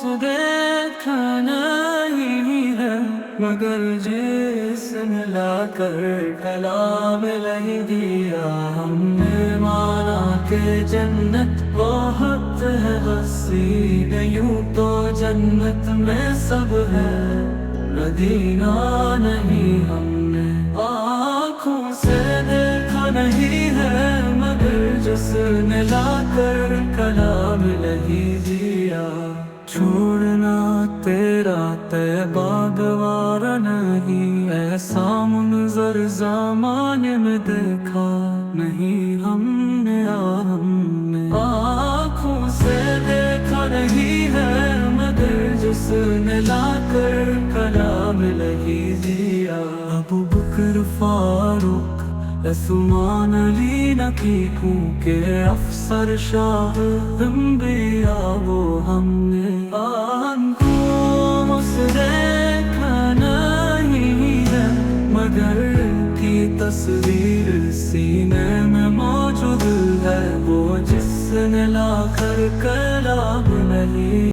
देखा नहीं है, मगर जिसने लाकर कलाम नहीं दिया। हमने माना कि जन्नत बहुत है हसीन, यूं तो जन्नत में सब है, मदीना नहीं हमने आँखों से देखा नहीं है, मगर जिसने लाकर कलाम नहीं दिया। छोड़ना तेरा तैबा गवारा नहीं, ऐसा मंजर ज़माने में देखा नहीं हमने आँखों से देखा नहीं है, मगर जिसने लाकर कलाम नहीं दिया। अबू बकर फारूक उस्मान अली नकी के अफसर शाह अंबिया, वो हमने आँखों से देखा नहीं है, मगर की तस्वीर सीने में मौजूद है, वो जिसने लाकर कलाम नहीं